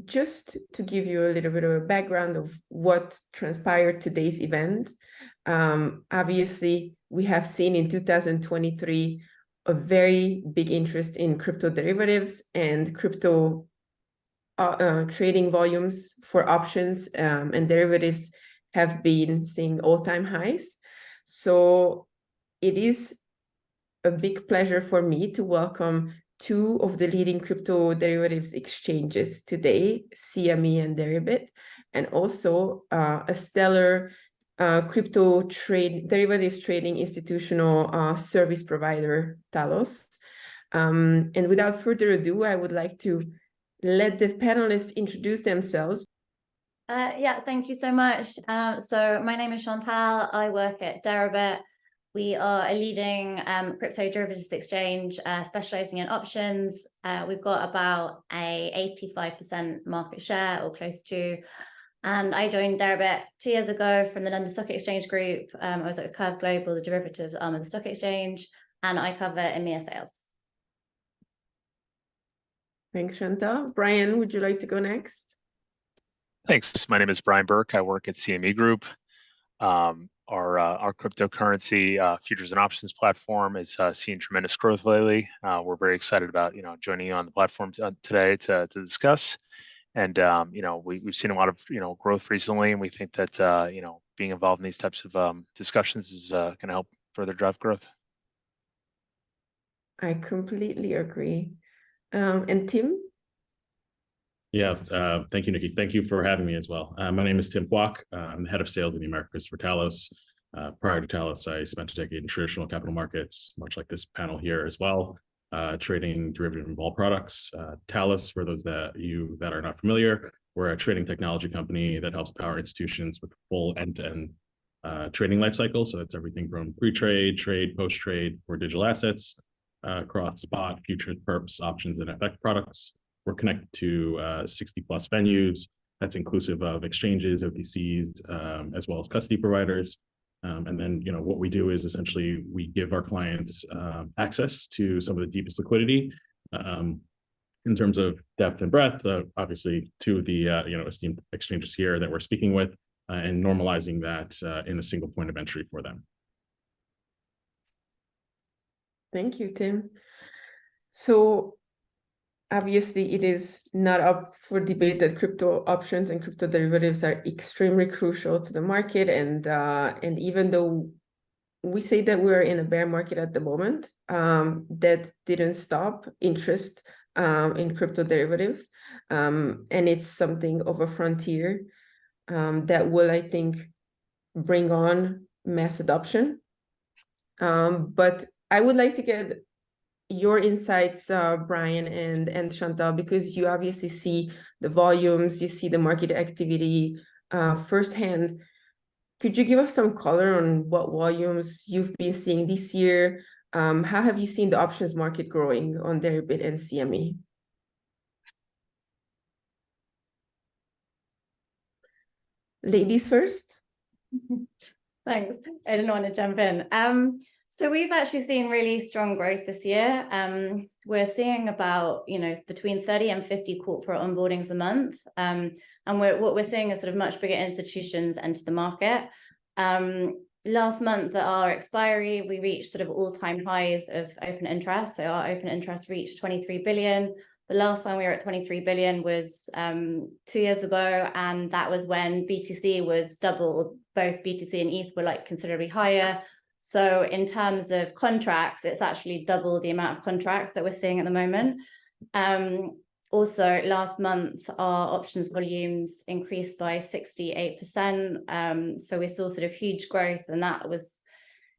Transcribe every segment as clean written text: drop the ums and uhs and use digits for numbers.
just to give you a little bit of a background of what transpired today's event, obviously we have seen in 2023 a very big interest in crypto derivatives and crypto trading volumes for options and derivatives have been seeing all-time highs. So it is a big pleasure for me to welcome two of the leading crypto derivatives exchanges today, CME and Deribit, and also a stellar derivatives trading institutional service provider, Talos. And without further ado, I would like to let the panelists introduce themselves. Yeah, thank you so much. So my name is Chantal. I work at Deribit. We are a leading crypto derivatives exchange specializing in options. We've got about a 85% market share or close to. And I joined Deribit 2 years ago from the London Stock Exchange Group. I was at Curve Global, the derivatives arm of the stock exchange, and I cover EMEA sales. Thanks, Chantal. Brian, would you like to go next? Thanks. My name is Brian Burke. I work at CME Group. Our cryptocurrency futures and options platform is seeing tremendous growth lately. We're very excited about joining you on the platform today to discuss. And we've seen a lot of growth recently, and we think that being involved in these types of discussions is going to help further drive growth. I completely agree. And Tim? Yeah, thank you, Nikki. Thank you for having me as well. My name is Tim Kwok. I'm the head of sales in the Americas for Talos. Prior to Talos, I spent a decade in traditional capital markets, much like this panel here as well, trading derivative and vol products. Talos, for those that are not familiar, we're a trading technology company that helps power institutions with full end-to-end trading life cycle. So that's everything from pre-trade, trade, post-trade for digital assets, across spot, futures, perps, options, and FX products. We're connected to 60 plus venues. That's inclusive of exchanges, OTCs, as well as custody providers. And then, what we do is essentially we give our clients access to some of the deepest liquidity in terms of depth and breadth. Obviously, to the esteemed exchanges here that we're speaking with, and normalizing that in a single point of entry for them. Thank you, Tim. So obviously, it is not up for debate that crypto options and crypto derivatives are extremely crucial to the market. And even though we say that we're in a bear market at the moment, that didn't stop interest in crypto derivatives. And it's something of a frontier that will, I think, bring on mass adoption. But I would like to get your insights, Brian and Chantal, because you obviously see the volumes, you see the market activity firsthand. Could you give us some color on what volumes you've been seeing this year? How have you seen the options market growing on Deribit and CME? Ladies first. Thanks. I didn't want to jump in. So we've actually seen really strong growth this year. We're seeing about, between 30 and 50 corporate onboardings a month. And what we're seeing is sort of much bigger institutions enter the market. Last month at our expiry, we reached sort of all-time highs of open interest. So our open interest reached 23 billion. The last time we were at 23 billion was 2 years ago. And that was when BTC was double. Both BTC and ETH were considerably higher. So in terms of contracts, it's actually double the amount of contracts that we're seeing at the moment. Also, last month, our options volumes increased by 68%. So we saw sort of huge growth, and that was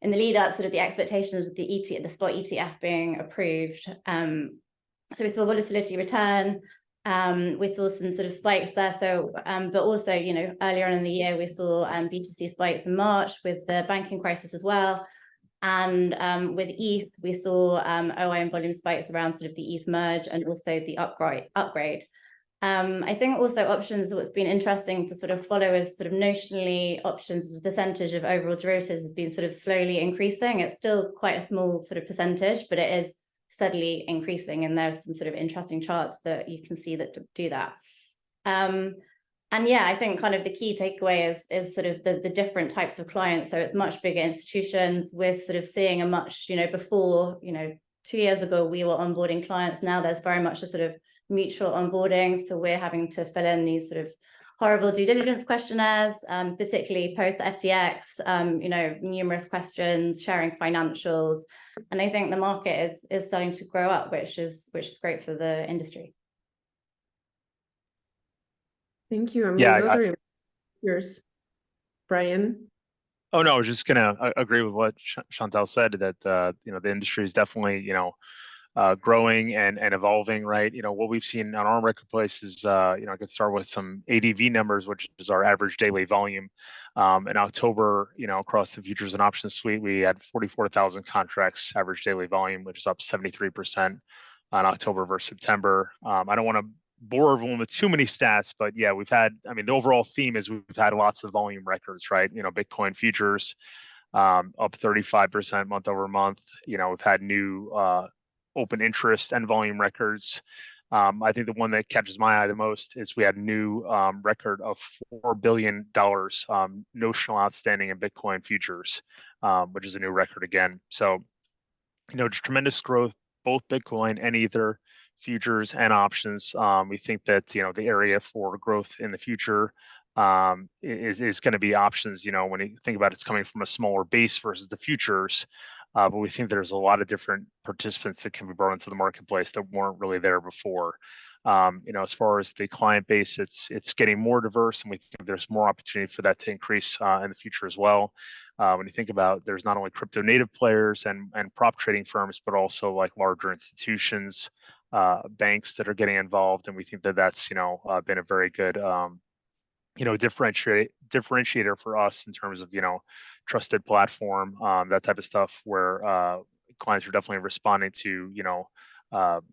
in the lead up, sort of the expectations of the spot ETF being approved. So we saw volatility return. We saw some sort of spikes there. So, but also, earlier on in the year, we saw BTC spikes in March with the banking crisis as well. And with ETH, we saw OIM volume spikes around sort of the ETH merge and also the upgrade. I think also options, what's been interesting to sort of follow is sort of notionally options as a percentage of overall derivatives has been sort of slowly increasing. It's still quite a small sort of percentage, but it is steadily increasing. And there's some sort of interesting charts that you can see that do that. And yeah, I think kind of the key takeaway is sort of the different types of clients. So it's much bigger institutions. We're sort of seeing a much, before, 2 years ago, we were onboarding clients. Now there's very much a sort of mutual onboarding. So we're having to fill in these sort of horrible due diligence questionnaires, particularly post FTX, numerous questions, sharing financials. And I think the market is starting to grow up, which is great for the industry. Thank you. I mean, Yeah, those are yours, Brian. Oh no, I was just gonna agree with what Chantal said, that the industry is definitely growing and evolving, right? What we've seen on our marketplace is I could start with some ADV numbers, which is our average daily volume. In October, across the futures and options suite, we had 44,000 contracts average daily volume, which is up 73% on October versus September. I don't want to bore everyone with too many stats, but yeah, the overall theme is we've had lots of volume records, right? Bitcoin futures up 35% month over month. We've had new open interest and volume records. I think the one that catches my eye the most is we had a new record of $4 billion notional outstanding in Bitcoin futures, which is a new record again. So, just tremendous growth, both Bitcoin and Ether futures and options. We think that the area for growth in the future is going to be options. When you think about it's coming from a smaller base versus the futures, but we think there's a lot of different participants that can be brought into the marketplace that weren't really there before. As far as the client base, it's getting more diverse, and we think there's more opportunity for that to increase in the future as well. When you think about, there's not only crypto native players and prop trading firms, but also like larger institutions, banks that are getting involved, and we think that that's been a very good differentiator for us in terms of trusted platform, that type of stuff, where clients are definitely responding to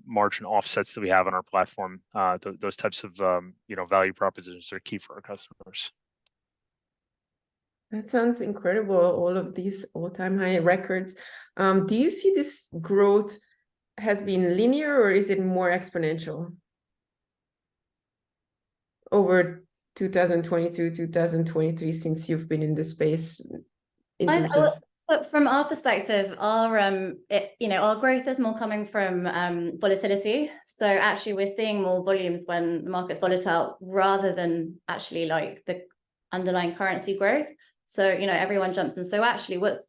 margin offsets that we have on our platform. Those types of value propositions are key for our customers. That sounds incredible, all of these all-time high records. Do you see this growth has been linear, or is it more exponential over 2022, 2023, since you've been in the space in terms of... But from our perspective, our growth is more coming from volatility. So actually, we're seeing more volumes when the market's volatile rather than actually like the underlying currency growth. So everyone jumps in. So actually, what's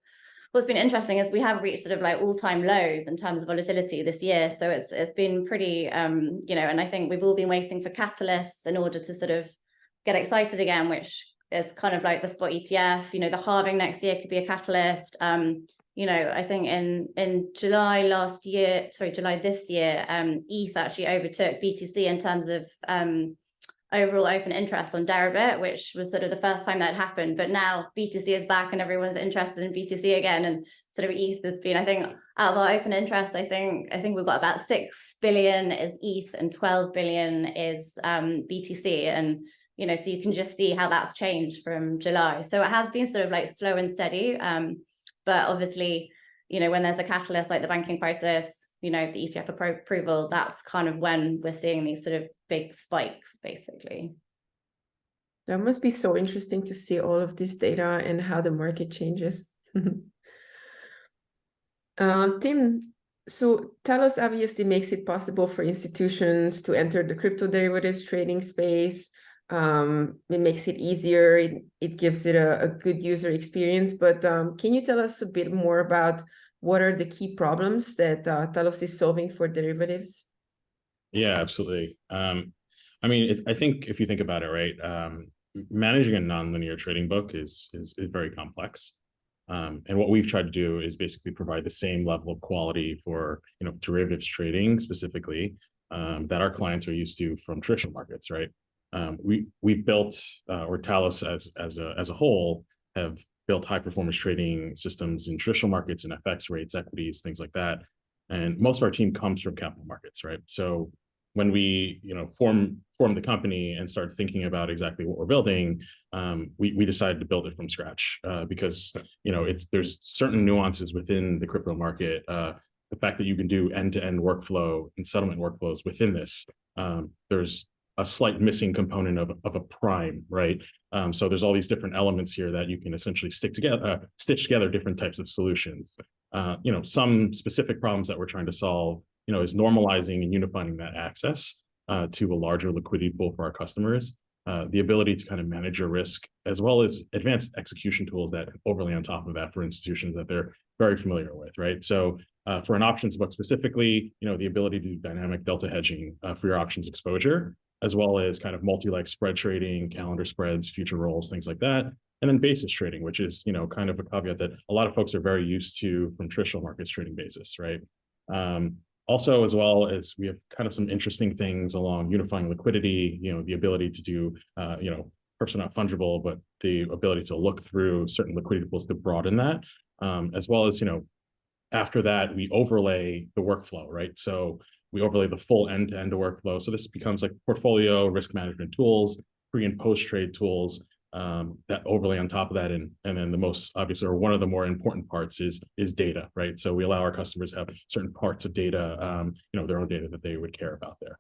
been interesting is we have reached sort of like all-time lows in terms of volatility this year. So it's been pretty and I think we've all been waiting for catalysts in order to sort of get excited again, which is kind of like the spot ETF. The halving next year could be a catalyst. I think in July this year, ETH actually overtook BTC in terms of overall open interest on Deribit, which was sort of the first time that happened. But now BTC is back and everyone's interested in BTC again. And sort of ETH has been, I think, out of our open interest, I think we've got about 6 billion is ETH and 12 billion is BTC. And so you can just see how that's changed from July. So it has been sort of like slow and steady. But obviously, when there's a catalyst like the banking crisis, the ETF approval, that's kind of when we're seeing these sort of big spikes, basically. That must be so interesting to see all of this data and how the market changes. Tim, so Talos obviously makes it possible for institutions to enter the crypto derivatives trading space. It makes it easier. It gives it a good user experience. But can you tell us a bit more about what are the key problems that Talos is solving for derivatives? Yeah, absolutely. I think if you think about it, right, managing a nonlinear trading book is very complex. And what we've tried to do is basically provide the same level of quality for derivatives trading specifically that our clients are used to from traditional markets, right? We've built, or Talos as a whole, have built high performance trading systems in traditional markets and FX rates, equities, things like that. And most of our team comes from capital markets, right? So when we form the company and start thinking about exactly what we're building, we decided to build it from scratch because there's certain nuances within the crypto market. The fact that you can do end-to-end workflow and settlement workflows within this, there's a slight missing component of a prime, right? So there's all these different elements here that you can essentially stitch together different types of solutions. Some specific problems that we're trying to solve, is normalizing and unifying that access to a larger liquidity pool for our customers, the ability to kind of manage your risk, as well as advanced execution tools that overlay on top of that for institutions that they're very familiar with, right? So for an options book specifically, the ability to do dynamic delta hedging for your options exposure, as well as kind of multi-leg spread trading, calendar spreads, future rolls, things like that. And then basis trading, which is, kind of a caveat that a lot of folks are very used to from traditional markets trading basis, right? Also, as well as we have kind of some interesting things along unifying liquidity, the ability to do, perhaps not fungible, but the ability to look through certain liquidity pools to broaden that, as well as, after that, we overlay the workflow, right? So we overlay the full end-to-end workflow. So this becomes like portfolio risk management tools, pre and post trade tools that overlay on top of that. And then the most obvious, or one of the more important parts is data, right? So we allow our customers to have certain parts of data, their own data that they would care about there.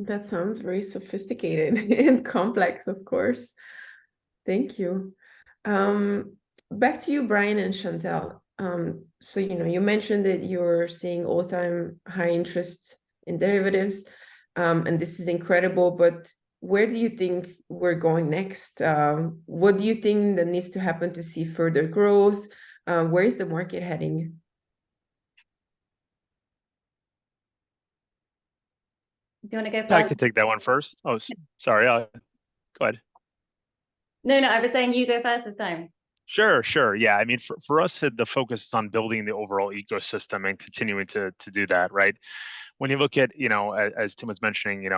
That sounds very sophisticated and complex, of course. Thank you. Back to you, Brian and Chantal. So, you mentioned that you're seeing all-time high interest in derivatives, and this is incredible, but where do you think we're going next? What do you think that needs to happen to see further growth? Where is the market heading? Do you want to go first? I can take that one first. Oh, sorry. Go ahead. No, I was saying you go first this time. Sure. Yeah, I mean, for us, the focus is on building the overall ecosystem and continuing to do that, right? When you look at, as Tim was mentioning,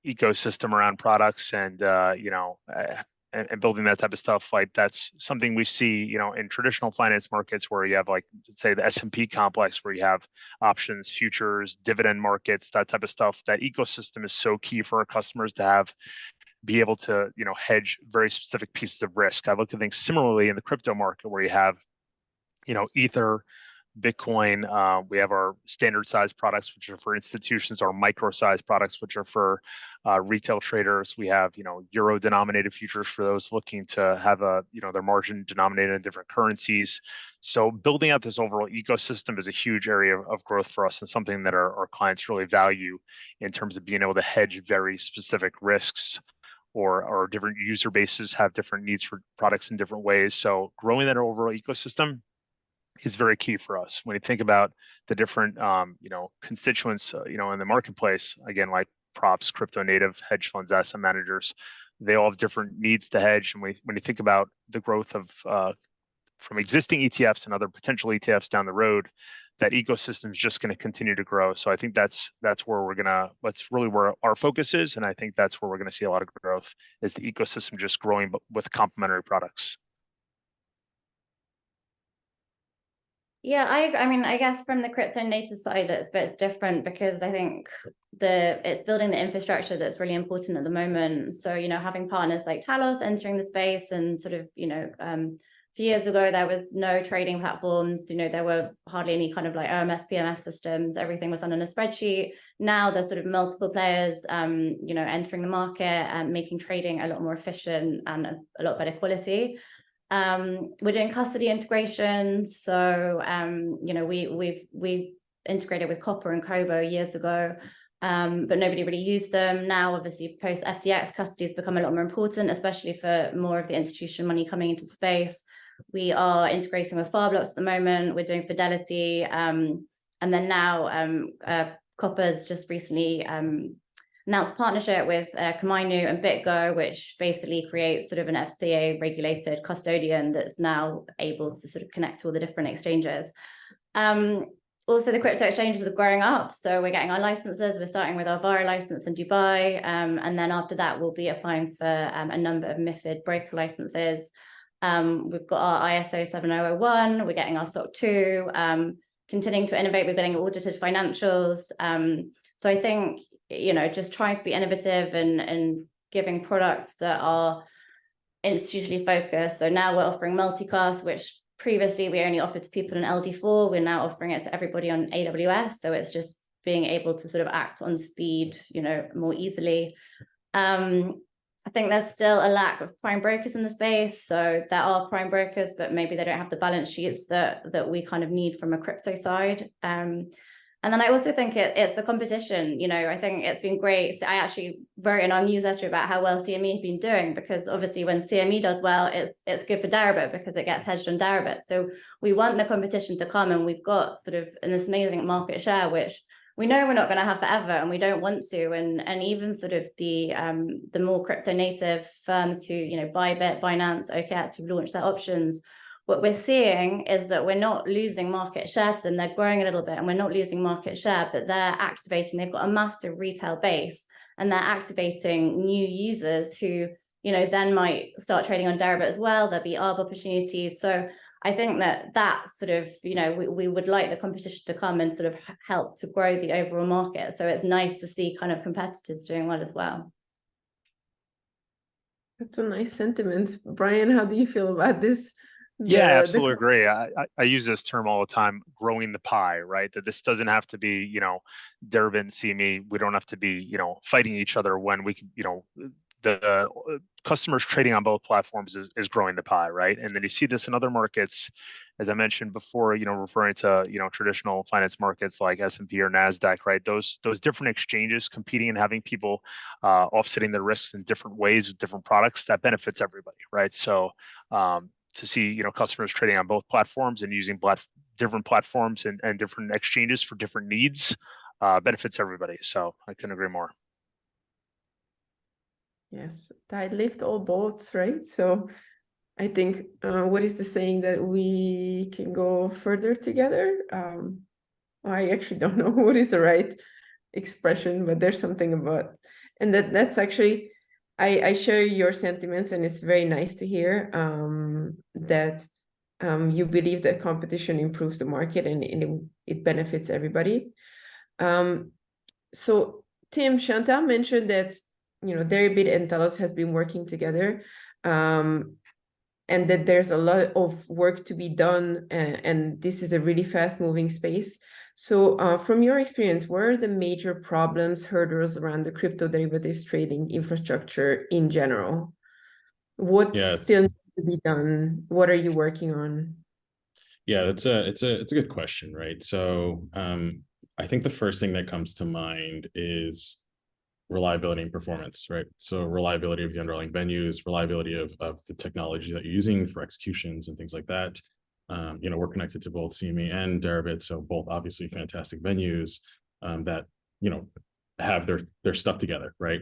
ecosystem around products and, and building that type of stuff, like that's something we see, in traditional finance markets where you have, like, say, the S&P complex, where you have options, futures, dividend markets, that type of stuff. That ecosystem is so key for our customers to be able to, hedge very specific pieces of risk. I look at things similarly in the crypto market where you have, Ether, Bitcoin. We have our standard size products, which are for institutions, our micro size products, which are for retail traders. We have, euro denominated futures for those looking to have their margin denominated in different currencies. So building out this overall ecosystem is a huge area of growth for us, and something that our clients really value in terms of being able to hedge very specific risks, or different user bases have different needs for products in different ways. So growing that overall ecosystem is very key for us. When you think about the different, constituents, in the marketplace, again, like props, crypto native, hedge funds, asset managers, they all have different needs to hedge. And when you think about the growth of from existing ETFs and other potential ETFs down the road, that ecosystem is just going to continue to grow. So I think that's where that's really where our focus is. And I think that's where we're going to see a lot of growth, is the ecosystem just growing, but with complementary products. Yeah, I mean, I guess from the crypto native side, it's a bit different, because I think it's building the infrastructure that's really important at the moment. So, having partners like Talos entering the space, and sort of, a few years ago, there was no trading platforms, there were hardly any kind of like OMS, PMS systems. Everything was done on a spreadsheet. Now there's sort of multiple players, entering the market and making trading a lot more efficient and a lot better quality. We're doing custody integrations. So, we've integrated with Copper and Kobo years ago, but nobody really used them. Now, obviously, post FTX, custody has become a lot more important, especially for more of the institution money coming into the space. We are integrating with Farblocks at the moment. We're doing Fidelity. And then now Copper's just recently announced partnership with Kamainu and BitGo, which basically creates sort of an FCA regulated custodian that's now able to sort of connect to all the different exchanges. Also, the crypto exchanges are growing up. So we're getting our licenses. We're starting with our VARA license in Dubai. And then after that, we'll be applying for a number of MiFID broker licenses. We've got our ISO 7001. We're getting our SOC 2, continuing to innovate. We're getting audited financials. So I think, just trying to be innovative and giving products that are institutionally focused. So now we're offering multiclass, which previously we only offered to people in LD4. We're now offering it to everybody on AWS. So it's just being able to sort of act on speed, more easily. I think there's still a lack of prime brokers in the space. So there are prime brokers, but maybe they don't have the balance sheets that we kind of need from a crypto side. And then I also think it's the competition. I think it's been great. So I actually wrote in our newsletter about how well CME have been doing, because obviously when CME does well, it's good for Deribit because it gets hedged on Deribit. So we want the competition to come, and we've got sort of an amazing market share, which we know we're not going to have forever, and we don't want to. And even sort of the more crypto native firms who, Bybit, Binance, OKX, who've launched their options, what we're seeing is that we're not losing market share to them. They're growing a little bit, and we're not losing market share, but they're activating. They've got a massive retail base, and they're activating new users who, then might start trading on Deribit as well. There'll be ARB opportunities. So I think that sort of, we would like the competition to come and sort of help to grow the overall market. So it's nice to see kind of competitors doing well as well. That's a nice sentiment. Brian, how do you feel about this? Yeah, I absolutely agree. I use this term all the time, growing the pie, right? That this doesn't have to be, Deribit and CME. We don't have to be, fighting each other when we can, the customers trading on both platforms is growing the pie, right? And then you see this in other markets, as I mentioned before, referring to, traditional finance markets like S&P or NASDAQ, right? Those different exchanges competing and having people offsetting their risks in different ways with different products, that benefits everybody, right? So to see, customers trading on both platforms and using different platforms and different exchanges for different needs benefits everybody. So I couldn't agree more. Yes, tide lift all boats, right? So I think what is the saying, that we can go further together? I actually don't know what is the right expression, but there's something about, and that's actually, I share your sentiments, and it's very nice to hear that you believe that competition improves the market and it benefits everybody. So Tim, Chantal mentioned that Deribit and Talos has been working together, and that there's a lot of work to be done, and this is a really fast-moving space. So from your experience, what are the major problems, hurdles around the crypto derivatives trading infrastructure in general? What still needs to be done? What are you working on? Yeah, it's a good question, right? So I think the first thing that comes to mind is reliability and performance, right? So reliability of the underlying venues, reliability of the technology that you're using for executions and things like that. We're connected to both CME and Deribit, so both obviously fantastic venues that have their stuff together, right?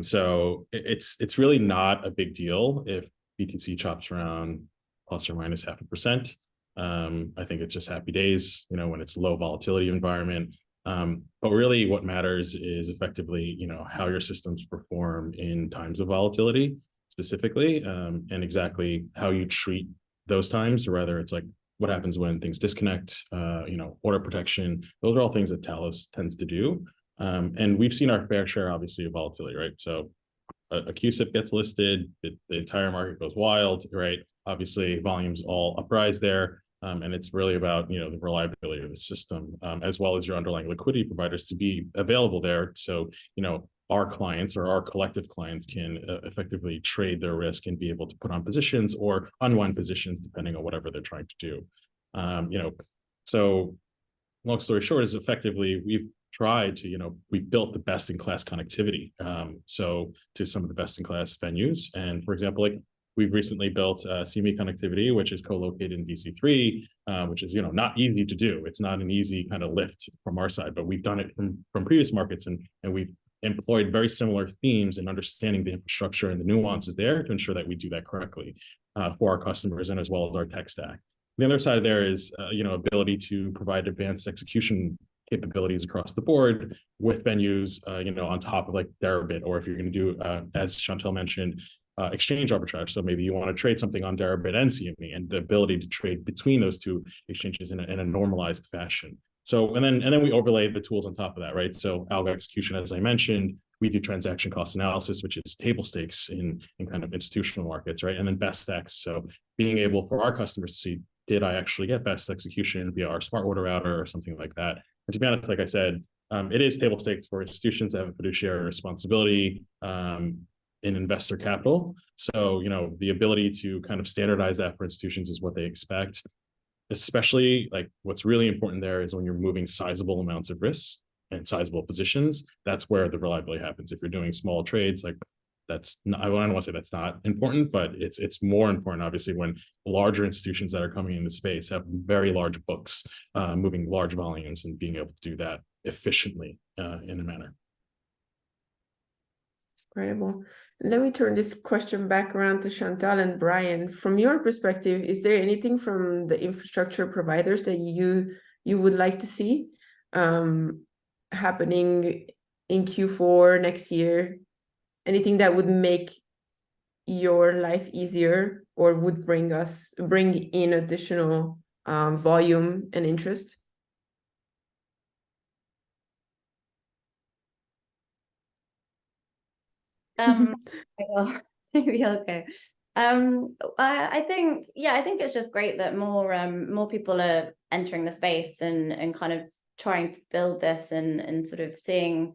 So it's really not a big deal if BTC chops around plus or minus 0.5%. I think it's just happy days, when it's low volatility environment. But really what matters is effectively, how your systems perform in times of volatility specifically, and exactly how you treat those times, or whether it's like what happens when things disconnect, order protection. Those are all things that Talos tends to do. And we've seen our fair share, obviously, of volatility, right? So a QSIP gets listed, the entire market goes wild, right? Obviously, volumes all uprise there. And it's really about, the reliability of the system, as well as your underlying liquidity providers to be available there. So, our clients or our collective clients can effectively trade their risk and be able to put on positions or unwind positions, depending on whatever they're trying to do. So long story short is effectively we've tried to, we've built the best in class connectivity. So to some of the best in class venues. And for example, like we've recently built CME connectivity, which is co-located in DC3, which is, not easy to do. It's not an easy kind of lift from our side, but we've done it from previous markets, and we've employed very similar themes and understanding the infrastructure and the nuances there to ensure that we do that correctly for our customers and as well as our tech stack. The other side there is, ability to provide advanced execution capabilities across the board with venues, on top of like Deribit, or if you're going to do, as Chantal mentioned, exchange arbitrage. So maybe you want to trade something on Deribit and CME, and the ability to trade between those two exchanges in a normalized fashion. So, and then we overlay the tools on top of that, right? So algo execution, as I mentioned, we do transaction cost analysis, which is table stakes in kind of institutional markets, right? And then best X. So being able for our customers to see, did I actually get best execution via our smart order router or something like that? And to be honest, like I said, It is table stakes for institutions that have a fiduciary responsibility in investor capital. So, the ability to kind of standardize that for institutions is what they expect. Especially, like, what's really important there is when you're moving sizable amounts of risks and sizable positions, that's where the reliability happens. If you're doing small trades, like, that's not, I don't want to say that's not important, but it's more important, obviously, when larger institutions that are coming into space have very large books, moving large volumes, and being able to do that efficiently in a manner. Incredible. Let me turn this question back around to Chantal and Brian. From your perspective, is there anything from the infrastructure providers that you would like to see happening in Q4 next year? Anything that would make your life easier or would bring in additional volume and interest? Maybe I'll go. I think it's just great that more people are entering the space and kind of trying to build this and sort of seeing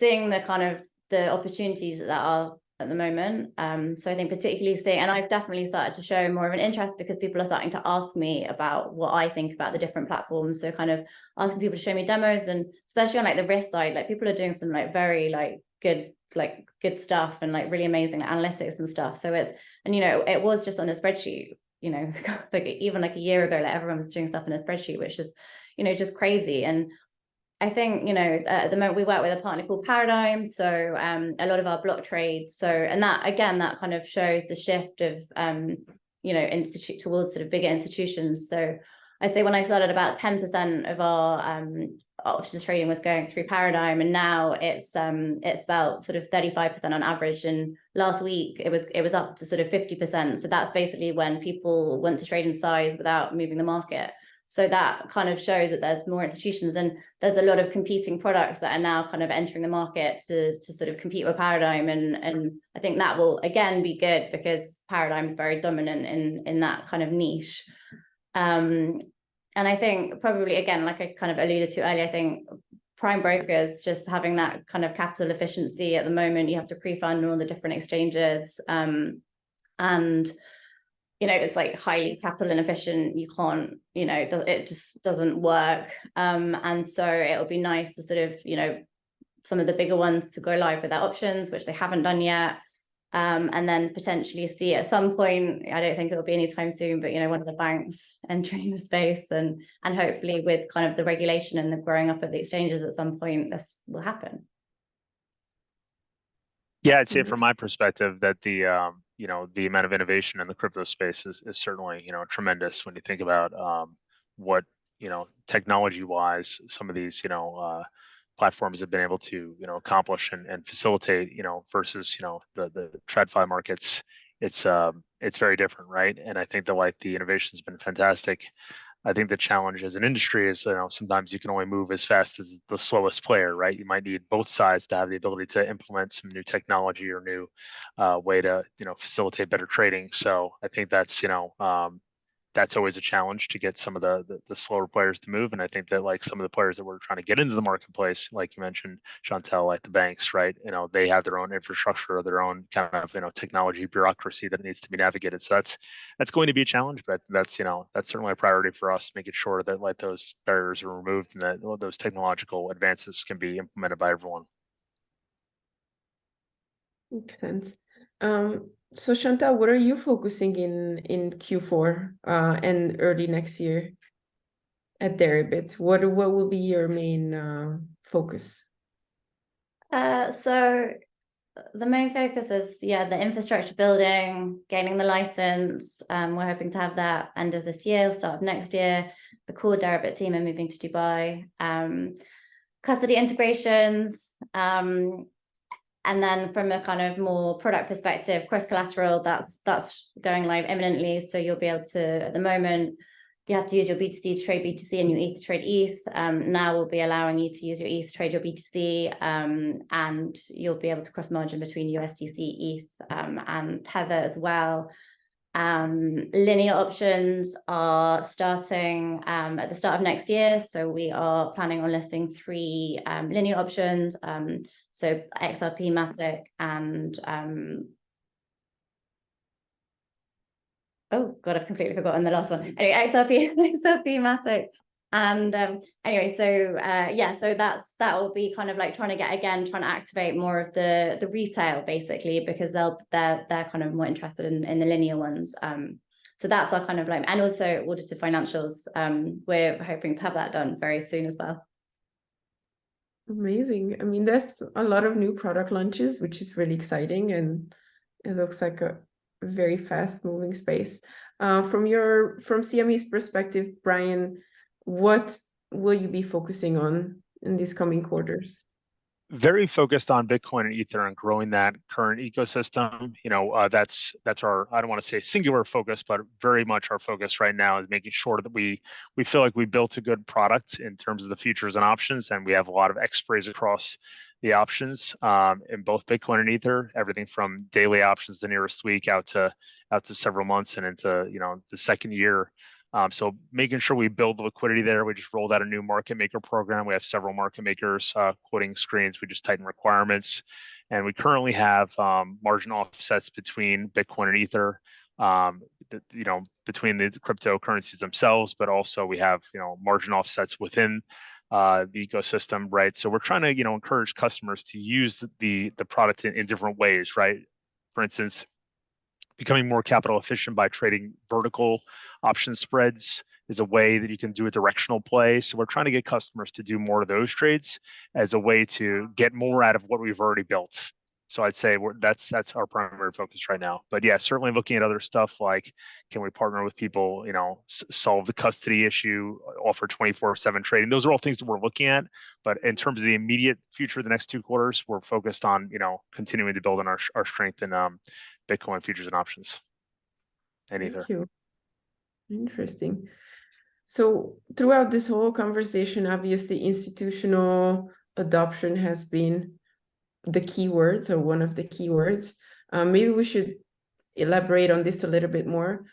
the kind of the opportunities that are at the moment. So I think particularly and I've definitely started to show more of an interest because people are starting to ask me about what I think about the different platforms. So kind of asking people to show me demos, and especially on like the risk side, like people are doing some like very like good stuff and like really amazing analytics and stuff. So it was just on a spreadsheet, like even like a year ago, like everyone was doing stuff in a spreadsheet, which is, just crazy. And I think, at the moment we work with a partner called Paradigm. So a lot of our block trades. So, and that, again, that kind of shows the shift of, institute towards sort of bigger institutions. So I say when I started, about 10% of our options trading was going through Paradigm, and now it's about sort of 35% on average. And last week it was up to sort of 50%. So that's basically when people want to trade in size without moving the market. So that kind of shows that there's more institutions, and there's a lot of competing products that are now kind of entering the market to sort of compete with Paradigm. And I think that will again be good because Paradigm is very dominant in that kind of niche. And I think probably, again, like I kind of alluded to earlier, I think prime brokers just having that kind of capital efficiency at the moment. You have to pre-fund all the different exchanges, and it's like highly capital inefficient. You can't, it just doesn't work. And so it'll be nice to sort of, some of the bigger ones to go live with their options, which they haven't done yet. And then potentially see at some point, I don't think it'll be anytime soon, but one of the banks entering the space, and hopefully with kind of the regulation and the growing up of the exchanges at some point, this will happen. Yeah, I'd say from my perspective that the amount of innovation in the crypto space is certainly tremendous when you think about what technology wise some of these platforms have been able to accomplish and facilitate versus the TradFi markets. It's very different, right? And I think that the innovation's been fantastic. I think the challenge as an industry is sometimes you can only move as fast as the slowest player, right? You might need both sides to have the ability to implement some new technology or new way to facilitate better trading. So I think that's always a challenge to get some of the slower players to move. And I think that some of the players that were trying to get into the marketplace, like you mentioned, Chantal, like the banks, right? They have their own infrastructure or their own kind of technology bureaucracy that needs to be navigated. So that's going to be a challenge, but that's certainly a priority for us, making sure that those barriers are removed and that those technological advances can be implemented by everyone. Makes sense. So Chantal, what are you focusing in Q4 and early next year at Deribit? What will be your main focus? So the main focus is the infrastructure building, gaining the license. We're hoping to have that end of this year, start of next year. The core Deribit team are moving to Dubai. Custody integrations. And then from a kind of more product perspective, cross collateral, that's going live imminently. So you'll be able to, at the moment, you have to use your BTC to trade BTC and your ETH to trade ETH. Now we'll be allowing you to use your ETH to trade your BTC, and you'll be able to cross margin between USDC, ETH, and Tether as well. Linear options are starting at the start of next year. So we are planning on listing 3 linear options. So XRP, Matic, and oh God, I've completely forgotten the last one. Anyway, XRP, Matic. And anyway, so yeah, so that will be kind of like trying to activate more of the retail basically, because they're kind of more interested in the linear ones. So that's our kind of like, and also audited financials. We're hoping to have that done very soon as well. Amazing. I mean, there's a lot of new product launches, which is really exciting, and it looks like a very fast moving space. From CME's perspective, Brian, what will you be focusing on in these coming quarters? Very focused on Bitcoin and Ether and growing that current ecosystem. That's our, I don't want to say singular focus, but very much our focus right now is making sure that we feel like we built a good product in terms of the futures and options, and we have a lot of expiries across the options in both Bitcoin and Ether, everything from daily options the nearest week out to several months and into the second year. So making sure we build the liquidity there. We just rolled out a new market maker program. We have several market makers quoting screens. We just tightened requirements, and we currently have margin offsets between Bitcoin and Ether, between the cryptocurrencies themselves, but also we have margin offsets within the ecosystem, right? So we're trying to encourage customers to use the product in different ways, right? For instance, becoming more capital efficient by trading vertical option spreads is a way that you can do a directional play. So we're trying to get customers to do more of those trades as a way to get more out of what we've already built. So I'd say that's our primary focus right now. But yeah, certainly looking at other stuff like, can we partner with people, solve the custody issue, offer 24/7 trading. Those are all things that we're looking at. But in terms of the immediate future, the next 2 quarters, we're focused on, continuing to build on our strength in Bitcoin futures and options. And Ether. Thank you. Interesting. So throughout this whole conversation, obviously institutional adoption has been the keywords, or one of the keywords. Maybe we should elaborate on this a little bit more.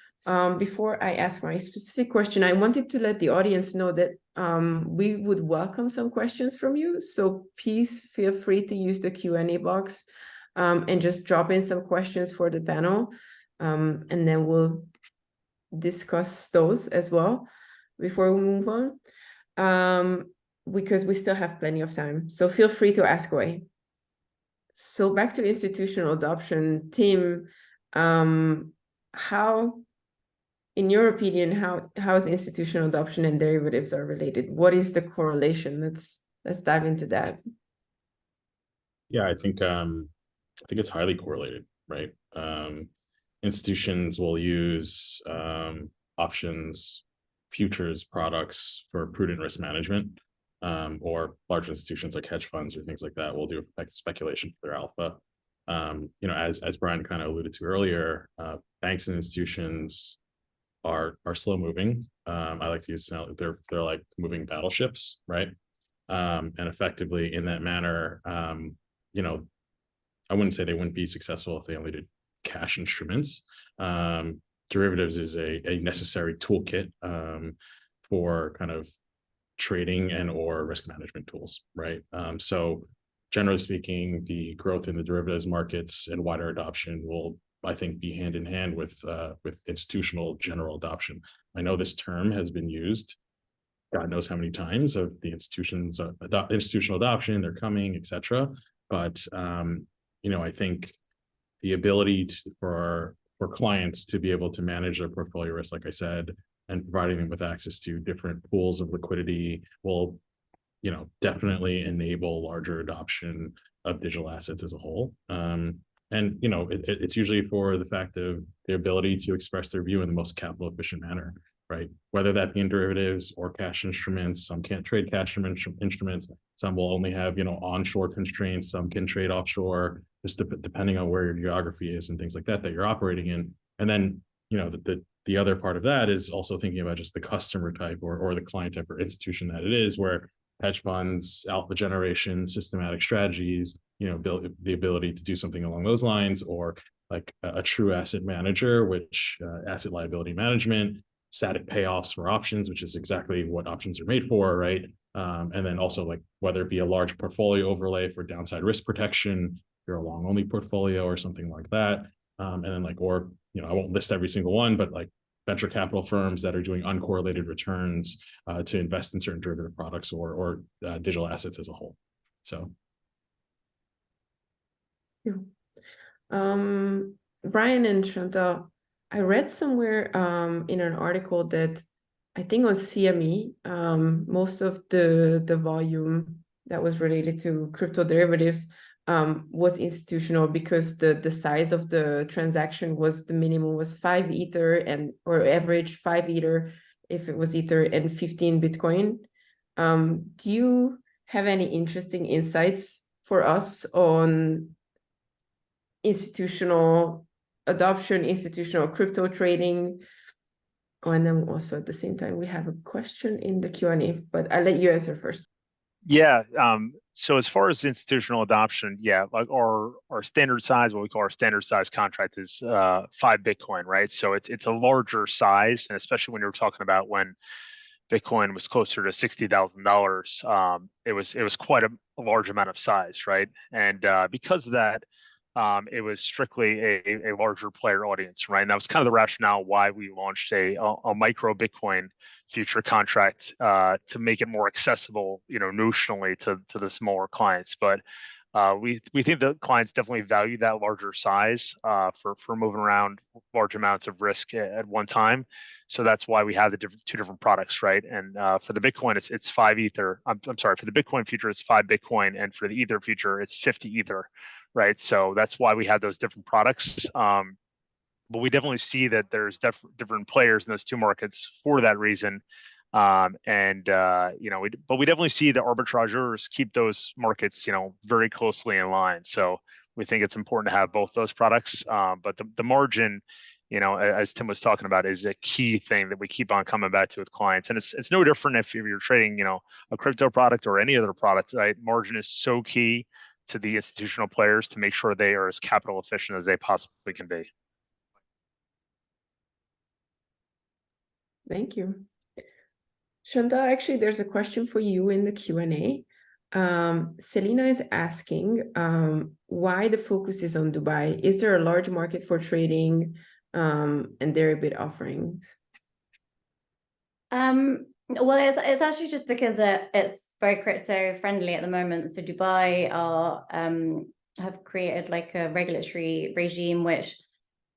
Before I ask my specific question, I wanted to let the audience know that we would welcome some questions from you. So please feel free to use the Q&A box and just drop in some questions for the panel. And then we'll discuss those as well before we move on, because we still have plenty of time. So feel free to ask away. So back to institutional adoption, Tim, how, in your opinion, how is institutional adoption and derivatives are related? What is the correlation? Let's dive into that. Yeah, I think it's highly correlated, right? Institutions will use options, futures products for prudent risk management, or large institutions like hedge funds or things like that will do speculation for their alpha. As Brian kind of alluded to earlier, banks and institutions are slow moving. I like to use they're like moving battleships, right? And effectively in that manner, I wouldn't say they wouldn't be successful if they only did cash instruments. Derivatives is a necessary toolkit for kind of trading and or risk management tools, right? So generally speaking, the growth in the derivatives markets and wider adoption will, I think, be hand in hand with institutional general adoption. I know this term has been used God knows how many times of the institutions institutional adoption, they're coming, etc. But I think the ability for clients to be able to manage their portfolio risk, like I said, and providing them with access to different pools of liquidity will, definitely enable larger adoption of digital assets as a whole. It's usually for the fact of their ability to express their view in the most capital efficient manner, right? Whether that be in derivatives or cash instruments. Some can't trade cash instruments. Some will only have, onshore constraints. Some can trade offshore, just depending on where your geography is and things like that you're operating in. And then, the other part of that is also thinking about just the customer type or the client type or institution that it is, where hedge funds, alpha generation, systematic strategies, build the ability to do something along those lines, or like a true asset manager, which asset liability management, static payoffs for options, which is exactly what options are made for, right? And then also like whether it be a large portfolio overlay for downside risk protection, if you're a long only portfolio or something like that. And then like, or, I won't list every single one, but like venture capital firms that are doing uncorrelated returns to invest in certain derivative products or digital assets as a whole. So. Yeah. Brian and Chantal, I read somewhere in an article that I think on CME, most of the volume that was related to crypto derivatives was institutional because the size of the transaction was the minimum was 5 Ether or average 5 Ether if it was Ether and 15 Bitcoin. Do you have any interesting insights for us on institutional adoption, institutional crypto trading? Oh, and then also at the same time, we have a question in the Q&A, but I'll let you answer first. Yeah. So as far as institutional adoption, yeah, like our standard size, what we call our standard size contract is 5 Bitcoin, right? So it's a larger size, and especially when you're talking about when Bitcoin was closer to $60,000, it was quite a large amount of size, right? And because of that, it was strictly a larger player audience, right? And that was kind of the rationale why we launched a micro Bitcoin future contract to make it more accessible, notionally to the smaller clients. But we think the clients definitely value that larger size for moving around large amounts of risk at one time. So that's why we have the two different products, right? And for the Bitcoin, it's 5 Ether. I'm sorry, for the Bitcoin future, it's 5 Bitcoin, and for the Ether future, it's 50 Ether, right? So that's why we have those different products. But we definitely see that there's different players in those two markets for that reason. But we definitely see the arbitrageurs keep those markets, very closely in line. So we think it's important to have both those products. But the margin, as Tim was talking about, is a key thing that we keep on coming back to with clients. And it's no different if you're trading, a crypto product or any other product, right? Margin is so key to the institutional players to make sure they are as capital efficient as they possibly can be. Thank you. Chantal, actually, there's a question for you in the Q&A. Selena is asking why the focus is on Dubai. Is there a large market for trading and Deribit offerings? Well, it's actually just because it's very crypto friendly at the moment. So Dubai have created like a regulatory regime which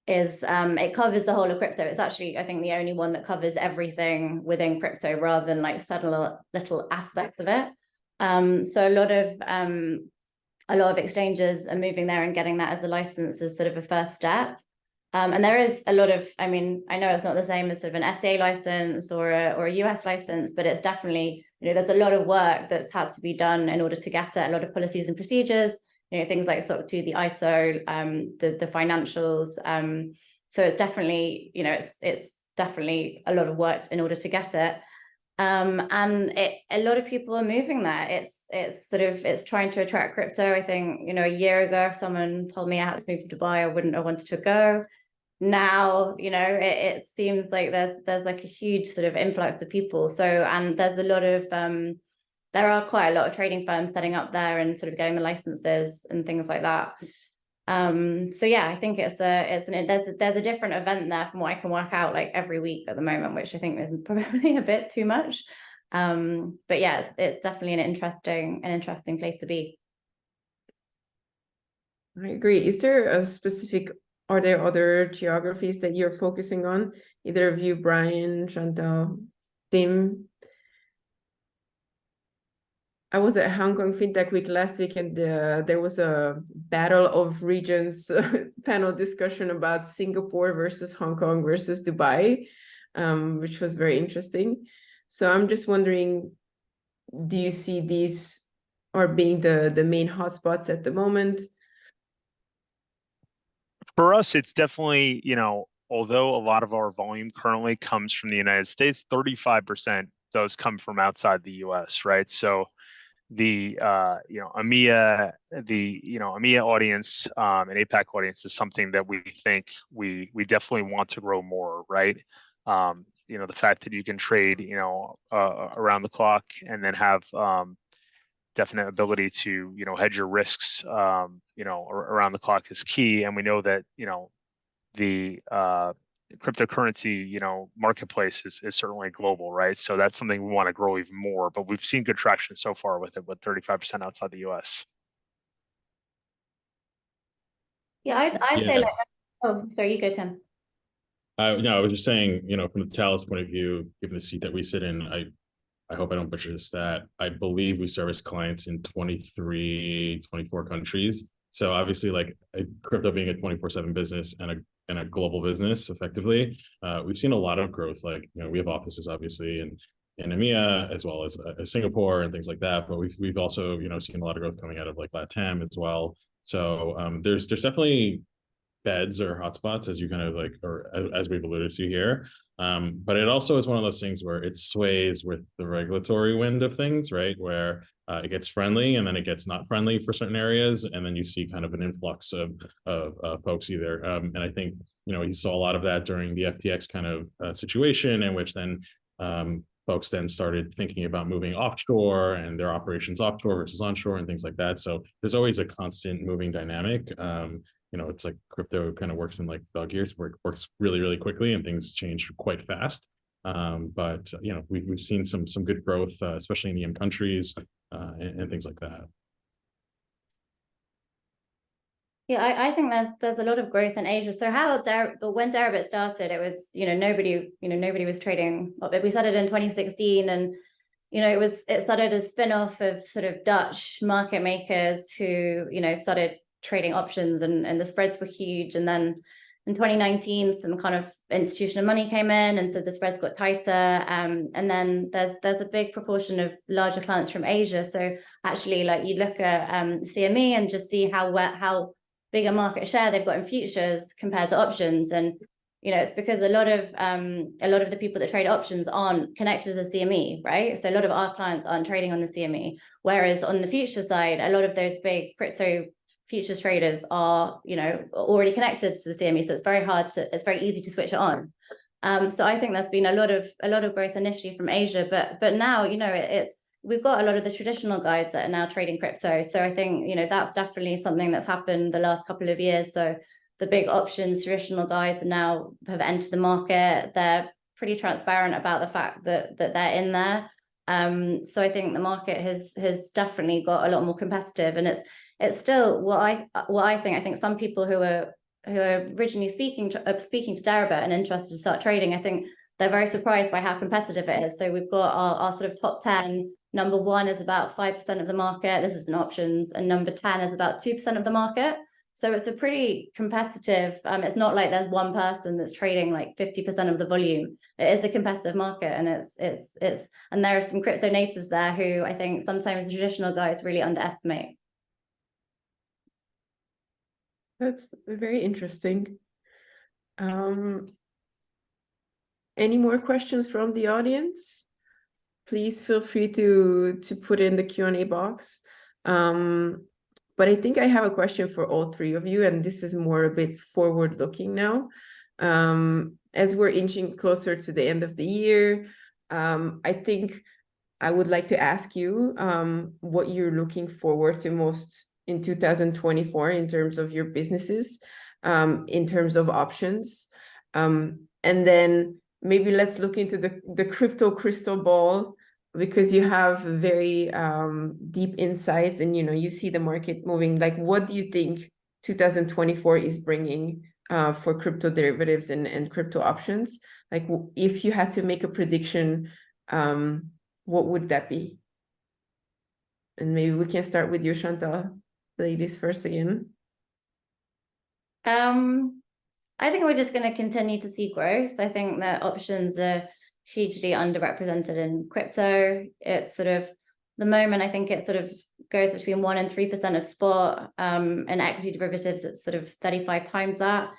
is it covers the whole of crypto. It's actually, I think, the only one that covers everything within crypto rather than like subtle little aspects of it. So a lot of exchanges are moving there and getting that as a license as sort of a first step. And there is a lot of, I mean, I know it's not the same as sort of an FCA license or a US license, but it's definitely, there's a lot of work that's had to be done in order to get it, a lot of policies and procedures, things like sort of to the ISO, the financials. So it's definitely, it's definitely a lot of work in order to get it. And a lot of people are moving there. It's trying to attract crypto. I think, a year ago, if someone told me I had to move to Dubai, I wouldn't have wanted to go. Now, it seems like there's like a huge sort of influx of people. So, and there's a lot of, there are quite a lot of trading firms setting up there and sort of getting the licenses and things like that. So yeah, I think there's a different event there from what I can work out like every week at the moment, which I think is probably a bit too much. But yeah, it's definitely an interesting place to be. I agree. Are there other geographies that you're focusing on? Either of you, Brian, Chantal, Tim? I was at Hong Kong FinTech Week last week, and there was a battle of regions panel discussion about Singapore versus Hong Kong versus Dubai, which was very interesting. So I'm just wondering, do you see these are being the main hotspots at the moment? For us, it's definitely, although a lot of our volume currently comes from the United States, 35% does come from outside the US, right? So EMEA, EMEA audience and APAC audience is something that we think we definitely want to grow more, right? The fact that you can trade, around the clock and then have definite ability to, hedge your risks, around the clock is key. And we know that, the cryptocurrency, marketplace is certainly global, right? So that's something we want to grow even more, but we've seen good traction so far with it, with 35% outside the US. Yeah, I'd say Yeah. like, oh, sorry, you go, Tim. No, I was just saying, from the Talos point of view, given the seat that we sit in, I hope I don't butcher this stat. I believe we service clients in 23, 24 countries. So obviously, like crypto being a 24/7 business and a global business, effectively, we've seen a lot of growth. Like, we have offices obviously in EMEA as well as Singapore and things like that. But we've also seen a lot of growth coming out of like LATAM as well. So there's definitely beds or hotspots, as you kind of like, or as we've alluded to here. But it also is one of those things where it sways with the regulatory wind of things, right? Where it gets friendly and then it gets not friendly for certain areas, and then you see kind of an influx of folks either. And I think you saw a lot of that during the FTX kind of situation, in which then folks then started thinking about moving offshore and their operations offshore versus onshore and things like that. So there's always a constant moving dynamic. It's like crypto kind of works in like dog years, where it works really, really quickly and things change quite fast. But we've seen some good growth, especially in EM countries and things like that. Yeah, I think there's a lot of growth in Asia. So when Deribit started, it was nobody was trading. We started in 2016, and it started as a spin-off of sort of Dutch market makers who started trading options, and the spreads were huge. And then in 2019, some kind of institutional money came in, and so the spreads got tighter. And then there's a big proportion of larger clients from Asia. So actually, like, you look at CME and just see how big a market share they've got in futures compared to options. And it's because a lot of the people that trade options aren't connected to the CME, right? So a lot of our clients aren't trading on the CME, whereas on the future side, a lot of those big crypto futures traders are already connected to the CME, so it's very easy to switch it on. So I think there's been a lot of growth initially from Asia, but now we've got a lot of the traditional guys that are now trading crypto. So I think that's definitely something that's happened the last couple of years. So the big options traditional guys now have entered the market. They're pretty transparent about the fact that they're in there. So I think the market has definitely got a lot more competitive, and it's still what I think some people who are originally speaking to Deribit and interested to start trading, I think they're very surprised by how competitive it is. So we've got our sort of top 10. Number 1 is about 5% of the market. This is in options, and number 10 is about 2% of the market. So it's a pretty competitive. It's not like there's one person that's trading like 50% of the volume. It is a competitive market, and and there are some crypto natives there who I think sometimes the traditional guys really underestimate. That's very interesting. Any more questions from the audience? Please feel free to put in the Q&A box. But I think I have a question for all three of you, and this is more a bit forward-looking now. As we're inching closer to the end of the year, I think I would like to ask you what you're looking forward to most in 2024 in terms of your businesses, in terms of options. And then maybe let's look into the crypto crystal ball, because you have very deep insights, and you see the market moving. Like, what do you think 2024 is bringing for crypto derivatives and crypto options? Like, if you had to make a prediction, what would that be? And maybe we can start with you, Chantal. Ladies first again. I think we're just going to continue to see growth. I think that options are hugely underrepresented in crypto. It's sort of the moment, I think it sort of goes between 1% and 3% of spot, and equity derivatives, it's sort of 35 times that.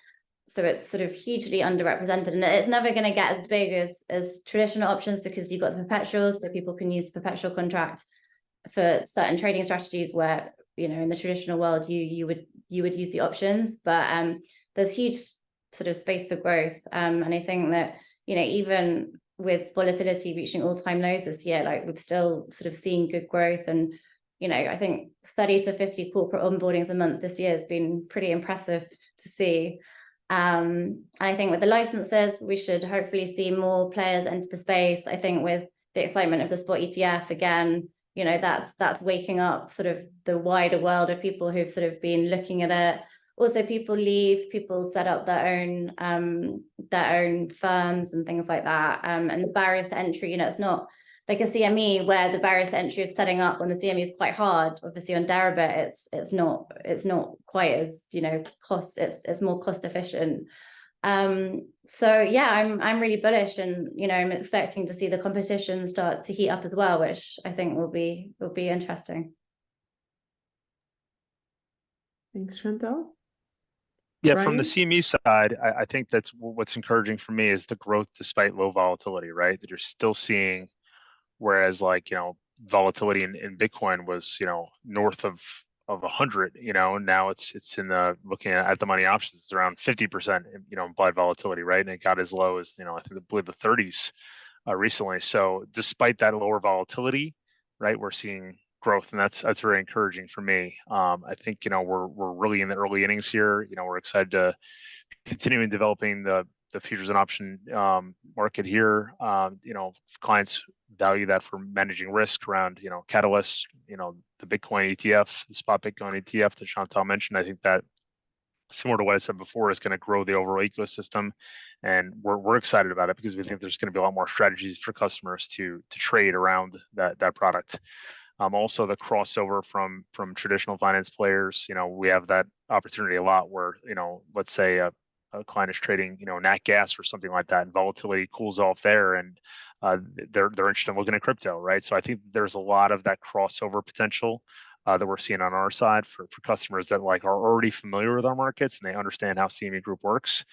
So it's sort of hugely underrepresented, and it's never going to get as big as traditional options, because you've got the perpetuals, so people can use perpetual contracts. for certain trading strategies where, you know, in the traditional world, you would use the options, but there's huge sort of space for growth. And I think that, you know, even with volatility reaching all-time lows this year, like we've still sort of seen good growth. And, you know, I think 30 to 50 corporate onboardings a month this year has been pretty impressive to see. And I think with the licenses, we should hopefully see more players enter the space. I think with the excitement of the spot ETF, again, you know, that's waking up sort of the wider world of people who've sort of been looking at it. Also, people leave, people set up their own firms and things like that. And the barriers to entry, you know, it's not like a CME where the barriers to entry of setting up on the CME is quite hard. Obviously on Deribit, it's not quite as, you know, it's more cost efficient. So yeah, I'm really bullish, and, you know, I'm expecting to see the competition start to heat up as well, which I think will be interesting. Thanks, Chantal. Yeah, from the Brian? CME side, I think that's what's encouraging for me is the growth despite low volatility, right? That you're still seeing, whereas like, you know, volatility in Bitcoin was, you know, north of 100, you know, now it's in the, looking at the money options, it's around 50%, you know, implied volatility, right? And it got as low as, you know, I believe the 30s recently. So despite that lower volatility, right, we're seeing growth, and that's very encouraging for me. I think, you know, we're really in the early innings here. You know, we're excited to continuing developing the futures and option market here. You know, clients value that for managing risk around, you know, Catalyst, you know, the Bitcoin ETF, the spot Bitcoin ETF that Chantal mentioned. I think that, similar to what I said before, is going to grow the overall ecosystem, and we're excited about it because we think there's going to be a lot more strategies for customers to trade around that product. Also the crossover from traditional finance players, you know, we have that opportunity a lot where, you know, let's say a client is trading, you know, nat gas or something like that, and volatility cools off there, and they're interested in looking at crypto, right? So I think there's a lot of that crossover potential that we're seeing on our side for customers that like are already familiar with our markets and they understand how CME Group works,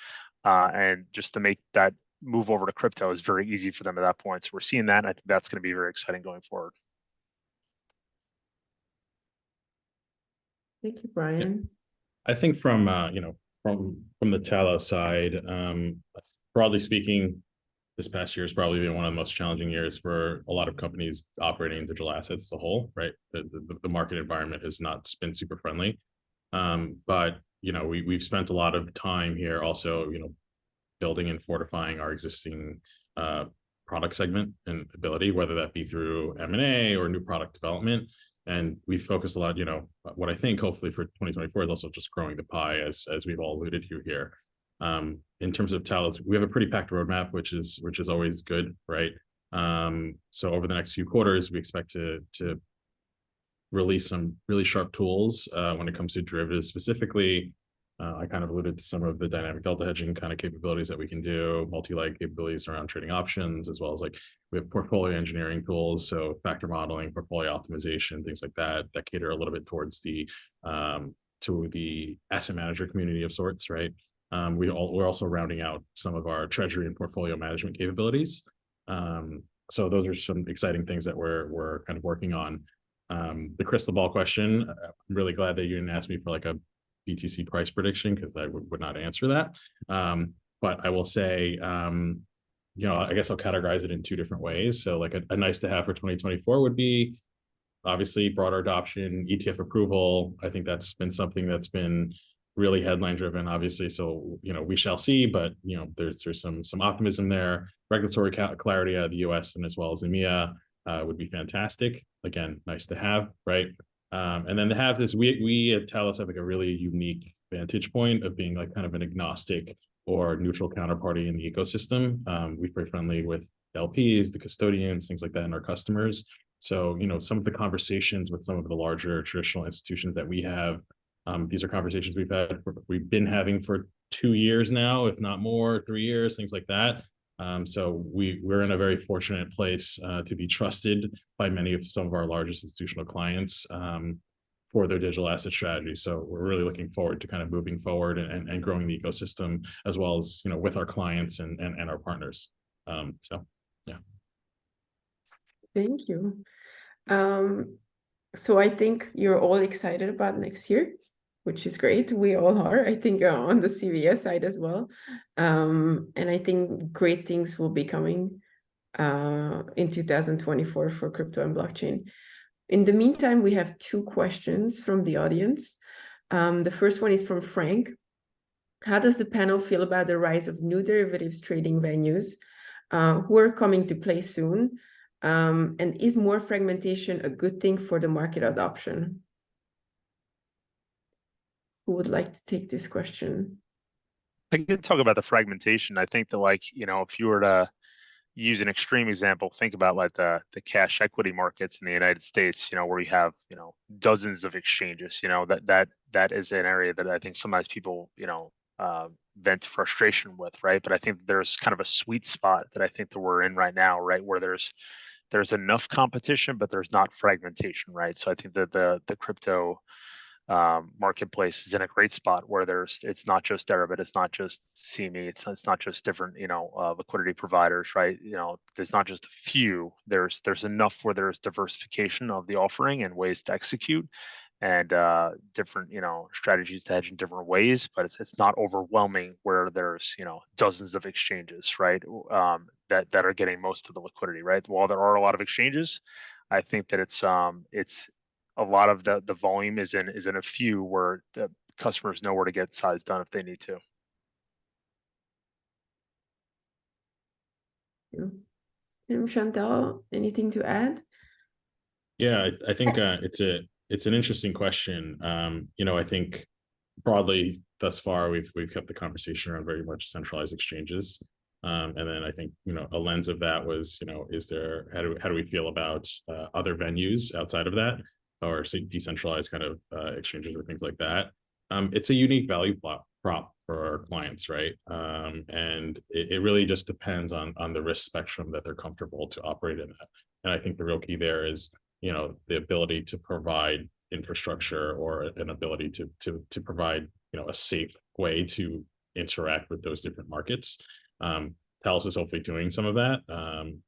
and just to make that move over to crypto is very easy for them at that point. So we're seeing that, and I think that's going to be very exciting going forward. Thank you, Brian. I think from you know, from the Talos side, broadly speaking, this past year has probably been one of the most challenging years for a lot of companies operating in digital assets as a whole, right? The market environment has not been super friendly. But, you know, we've spent a lot of time here also, you know, building and fortifying our existing product segment and ability, whether that be through M&A or new product development. And we focused a lot, you know, what I think hopefully for 2024 is also just growing the pie, as we've all alluded to here. In terms of Talos, we have a pretty packed roadmap, which is always good, right? So over the next few quarters, we expect to release some really sharp tools when it comes to derivatives specifically. I kind of alluded to some of the dynamic delta hedging kind of capabilities that we can do, multi-leg capabilities around trading options, as well as like we have portfolio engineering tools, so factor modeling, portfolio optimization, things like that cater a little bit towards the to the asset manager community of sorts, right? We're also rounding out some of our treasury and portfolio management capabilities. So those are some exciting things that we're kind of working on. The crystal ball question, I'm really glad that you didn't ask me for like a BTC price prediction, because I would not answer that. But I will say, you know, I guess I'll categorize it in two different ways. So like a nice to have for 2024 would be obviously broader adoption, ETF approval. I think that's been something that's been really headline driven, obviously. So, you know, we shall see, but, you know, there's some optimism there. Regulatory clarity out of the US and as well as EMEA would be fantastic. Again, nice to have, right? And then to have this, we at Talos have like a really unique vantage point of being like kind of an agnostic or neutral counterparty in the ecosystem. We're very friendly with LPs, the custodians, things like that, and our customers. So, you know, some of the conversations with some of the larger traditional institutions that we have, these are conversations we've been having for 2 years now, if not more, 3 years, things like that. So we're in a very fortunate place to be trusted by some of our largest institutional clients for their digital asset strategy. So we're really looking forward to kind of moving forward and growing the ecosystem, as well as, you know, with our clients and our partners. So yeah. Thank you. So I think you're all excited about next year, which is great. We all are, I think, on the CVS side as well. And I think great things will be coming in 2024 for crypto and blockchain. In the meantime, we have 2 questions from the audience. The first one is from Frank. How does the panel feel about the rise of new derivatives trading venues who are coming to play soon? And is more fragmentation a good thing for the market adoption? Who would like to take this question? I can talk about the fragmentation. I think that, like, if you were to use an extreme example, think about like the cash equity markets in the United States, where you have, dozens of exchanges, that is an area that I think sometimes people, vent frustration with, right? But I think there's kind of a sweet spot that I think that we're in right now, right? Where there's enough competition, but there's not fragmentation, right? So I think that the crypto marketplace is in a great spot where it's not just Deribit, it's not just CME, it's not just different liquidity providers, right? There's not just a few. There's enough where there's diversification of the offering and ways to execute, and different strategies to hedge in different ways, but it's not overwhelming where there's dozens of exchanges, right? That are getting most of the liquidity, right? While there are a lot of exchanges, I think that it's a lot of the volume is in a few where the customers know where to get size done if they need to. Chantal, anything to add? Yeah, I think it's an interesting question. I think broadly thus far we've kept the conversation around very much centralized exchanges. And then I think a lens of that was is there how do we feel about other venues outside of that, or decentralized kind of exchanges or things like that. It's a unique value prop for our clients, right? And it really just depends on the risk spectrum that they're comfortable to operate in that. And I think the real key there is the ability to provide infrastructure or an ability to provide a safe way to interact with those different markets. Talos is hopefully doing some of that,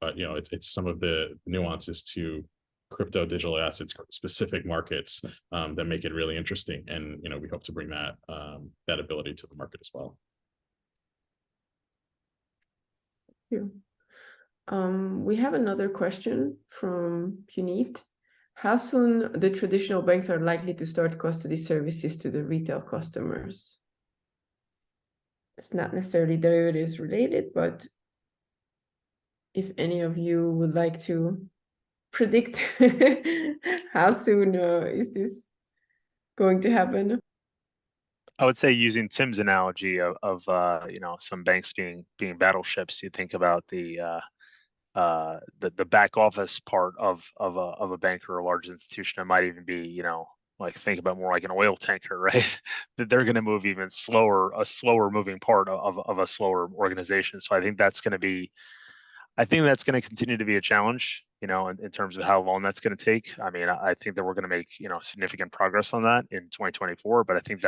but it's some of the nuances to crypto digital assets specific markets that make it really interesting, and we hope to bring that ability to the market as well. Thank you. We have another question from Puneet. How soon the traditional banks are likely to start custody services to the retail customers? It's not necessarily derivatives related, but if any of you would like to predict how soon is this going to happen? I would say, using Tim's analogy of some banks being battleships, you think about the back office part of a bank or a large institution. It might even be like, think about more like an oil tanker, right? That they're going to move even slower, a slower moving part of a slower organization. So I think that's going to continue to be a challenge, in terms of how long that's going to take. I mean, I think that we're going to make significant progress on that in 2024, but I think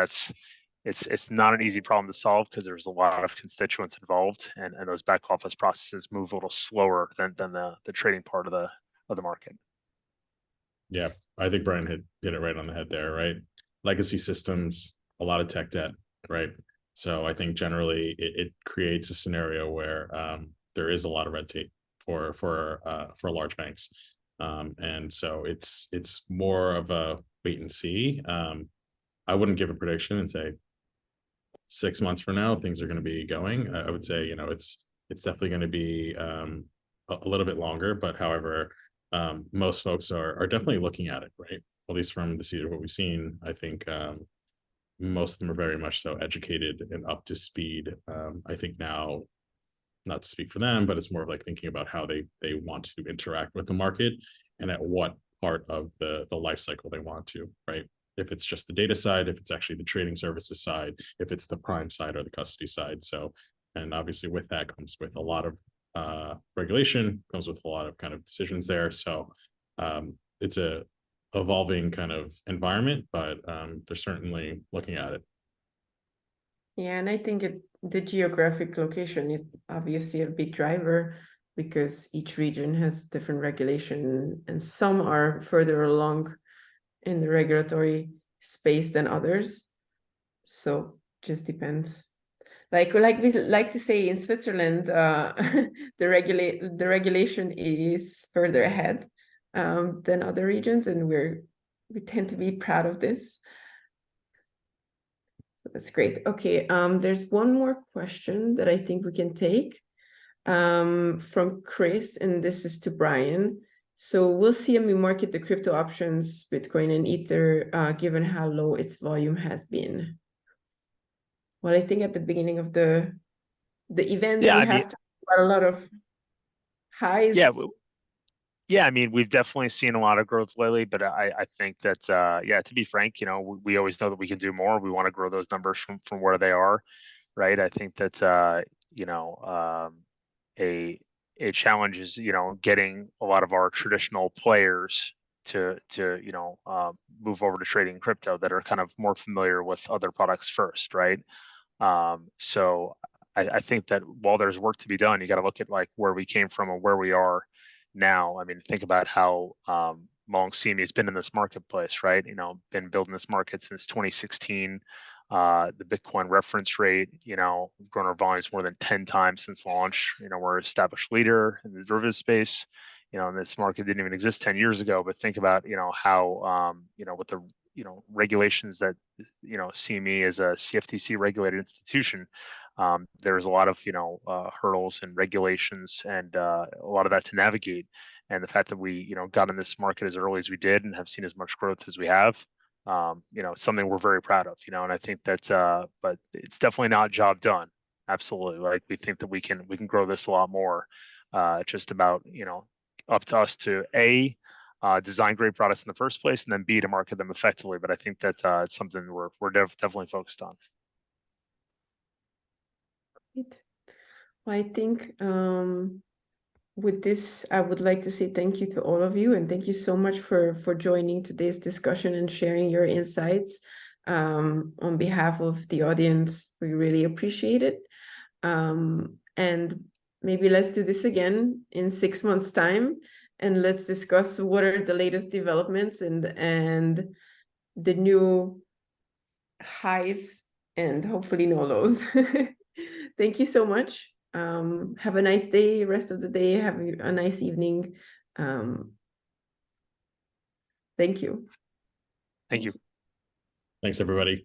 it's not an easy problem to solve because there's a lot of constituents involved, and those back office processes move a little slower than the trading part of the market. Yeah, I think Brian hit it right on the head there, right? Legacy systems, a lot of tech debt, right? So I think generally it creates a scenario where there is a lot of red tape for large banks, and so it's more of a wait and see. I wouldn't give a prediction and say 6 months from now things are going to be going. I would say it's definitely going to be a little bit longer, but however, most folks are definitely looking at it, right? At least from the seat of what we've seen, I think most of them are very much so educated and up to speed. I think now, not to speak for them, but it's more of like thinking about how they want to interact with the market and at what part of the life cycle they want to, right? If it's just the data side, if it's actually the trading services side, if it's the prime side or the custody side. So, and obviously with that comes with a lot of regulation, comes with a lot of kind of decisions there. So it's a evolving kind of environment, but they're certainly looking at it. Yeah, and I think the geographic location is obviously a big driver, because each region has different regulation, and some are further along in the regulatory space than others. So just depends. Like we like to say in Switzerland, the regulation is further ahead than other regions, and we tend to be proud of this. So that's great. Okay, there's one more question that I think we can take from Chris, and this is to Brian. So will CME market the crypto options, Bitcoin and Ether, given how low its volume has been? Well, I think at the beginning of the event, Yeah, we I have mean, quite a lot of highs. yeah, I mean, we've definitely seen a lot of growth lately, but I think that yeah, to be frank, you know, we always know that we can do more. We want to grow those numbers from where they are, right? I think that you know, a challenge is, you know, getting a lot of our traditional players to you know, move over to trading crypto that are kind of more familiar with other products first, right? So I think that while there's work to be done, you got to look at like where we came from and where we are now. I mean, think about how long CME has been in this marketplace, right? You know, been building this market since 2016. The Bitcoin reference rate, you know, grown our volumes more than 10 times since launch. You know, we're an established leader in the derivative space. You know, and this market didn't even exist 10 years ago. But think about, you know, how you know, with the, you know, regulations that, you know, CME is a CFTC regulated institution. There's a lot of, you know, hurdles and regulations and a lot of that to navigate. And the fact that we, you know, got in this market as early as we did and have seen as much growth as we have, you know, something we're very proud of, you know, and I think that's, but it's definitely not job done. Absolutely. Like we think that we can grow this a lot more. Just about, you know, up to us to design great products in the first place, and then B, to market them effectively. But I think that it's something we're definitely focused on. Great. Well, I think with this, I would like to say thank you to all of you, and thank you so much for joining today's discussion and sharing your insights. On behalf of the audience, we really appreciate it. And maybe let's do this again in 6 months' time, and let's discuss what are the latest developments and the new highs and hopefully no lows. Thank you so much. Have a nice day, rest of the day. Have a nice evening. Thank you. Thank you. Thanks, everybody.